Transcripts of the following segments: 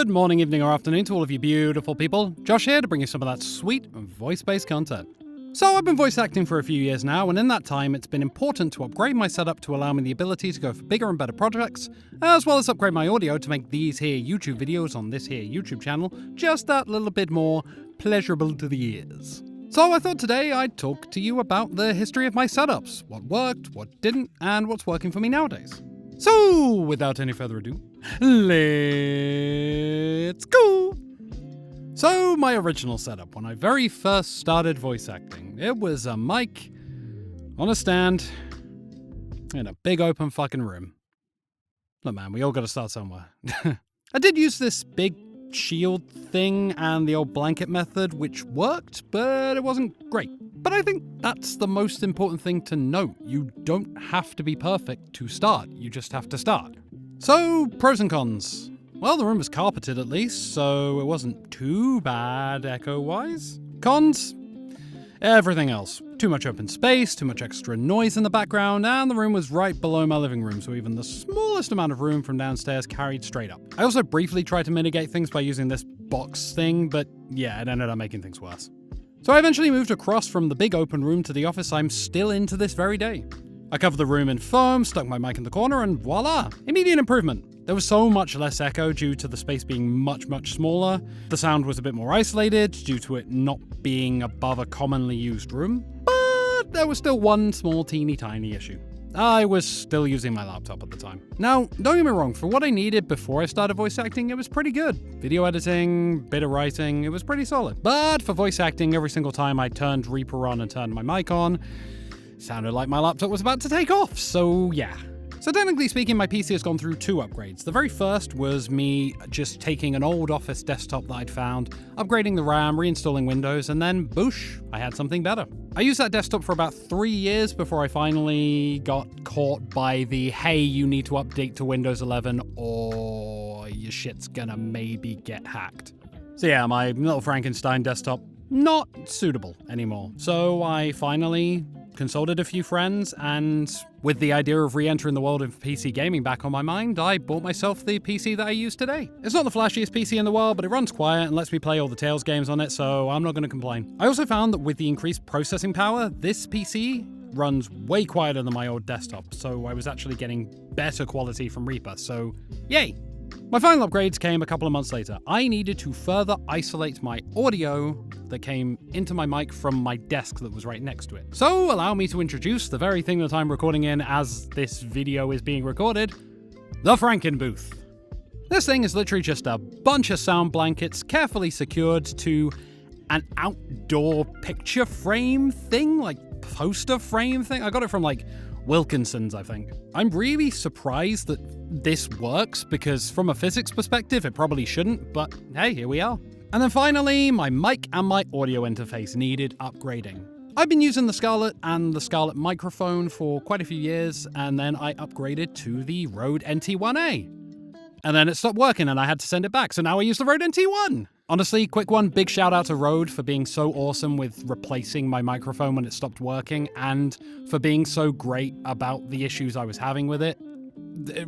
Good morning, evening, or afternoon to all of you beautiful people. Josh here to bring you some of that sweet voice-based content. So I've been voice acting for a few years now, and in that time it's been important to upgrade my setup to allow me the ability to go for bigger and better projects, as well as upgrade my audio to make these here YouTube videos on this here YouTube channel just that little bit more pleasurable to the ears. So I thought today I'd talk to you about the history of my setups, what worked, what didn't, and what's working for me nowadays. So, without any further ado, let's go! So, my original setup when I very first started voice acting, it was a mic on a stand in a big open fucking room. Look man, we all gotta start somewhere. I did use this big shield thing and the old blanket method, which worked, but it wasn't great. But I think that's the most important thing to note. You don't have to be perfect to start, you just have to start. So, pros and cons. Well, the room was carpeted at least, so it wasn't too bad echo-wise. Cons? Everything else. Too much open space, too much extra noise in the background, and the room was right below my living room, so even the smallest amount of room from downstairs carried straight up. I also briefly tried to mitigate things by using this box thing, but yeah, it ended up making things worse. So I eventually moved across from the big open room to the office I'm still in to this very day. I covered the room in foam, stuck my mic in the corner, and voila! Immediate improvement. There was so much less echo due to the space being much smaller. The sound was a bit more isolated due to it not being above a commonly used room. But there was still one small teeny tiny issue. I was still using my laptop at the time. Now, don't get me wrong, for what I needed before I started voice acting, it was pretty good. Video editing, bit of writing, it was pretty solid. But for voice acting, every single time I turned Reaper on and turned my mic on, it sounded like my laptop was about to take off, so yeah. So technically speaking, my PC has gone through two upgrades. The very first was me just taking an old office desktop that I'd found, upgrading the RAM, reinstalling Windows, and then boosh, I had something better. I used that desktop for about 3 years before I finally got caught by the, hey, you need to update to Windows 11 or your shit's gonna maybe get hacked. So yeah, my little Frankenstein desktop, not suitable anymore. So I finally consulted a few friends, and with the idea of re-entering the world of PC gaming back on my mind, I bought myself the PC that I use today. It's not the flashiest PC in the world, but it runs quiet and lets me play all the Tales games on it, so I'm not going to complain. I also found that with the increased processing power, this PC runs way quieter than my old desktop, so I was actually getting better quality from Reaper, so yay! My final upgrades came a couple of months later. I needed to further isolate my audio that came into my mic from my desk that was right next to it. So allow me to introduce the very thing that I'm recording in as this video is being recorded, the Franken booth. This thing is literally just a bunch of sound blankets carefully secured to an outdoor picture frame thing, like poster frame thing. I got it from like Wilkinson's, I think. I'm really surprised that this works because from a physics perspective, it probably shouldn't, but hey, here we are. And then finally, my mic and my audio interface needed upgrading. I've been using the Scarlett and the Scarlett microphone for quite a few years, and then I upgraded to the Rode NT1A. And then it stopped working and I had to send it back, so now I use the Rode NT1. Honestly, quick one, big shout out to Rode for being so awesome with replacing my microphone when it stopped working and for being so great about the issues I was having with it.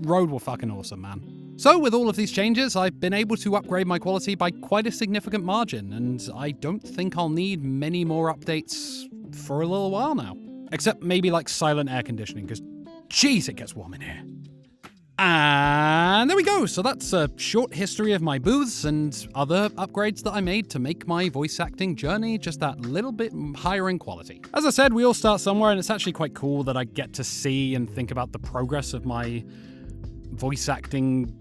Rode were fucking awesome, man. So with all of these changes, I've been able to upgrade my quality by quite a significant margin, and I don't think I'll need many more updates for a little while now. Except maybe like silent air conditioning, because jeez, it gets warm in here. And there we go. So that's a short history of my booths and other upgrades that I made to make my voice acting journey just that little bit higher in quality. As I said, we all start somewhere, and it's actually quite cool that I get to see and think about the progress of my voice acting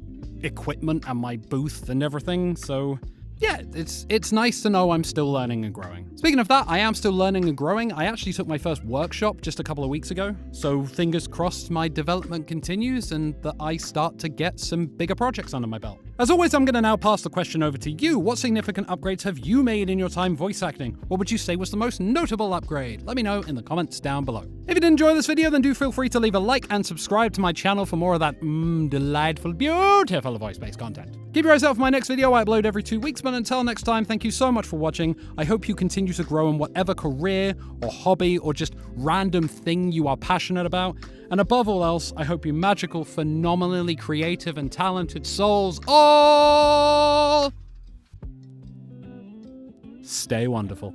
equipment and my booth and everything. So yeah, it's nice to know I'm still learning and growing. Speaking of that, I am still learning and growing. I actually took my first workshop just a couple of weeks ago, so fingers crossed my development continues and that I start to get some bigger projects under my belt. As always, I'm going to now pass the question over to you. What significant upgrades have you made in your time voice acting? What would you say was the most notable upgrade? Let me know in the comments down below. If you did enjoy this video, then do feel free to leave a like and subscribe to my channel for more of that delightful, beautiful voice-based content. Keep your eyes out for my next video. I upload every 2 weeks, but until next time, thank you so much for watching. I hope you continue to grow in whatever career or hobby or just random thing you are passionate about. And above all else, I hope you magical, phenomenally creative and talented souls all stay wonderful.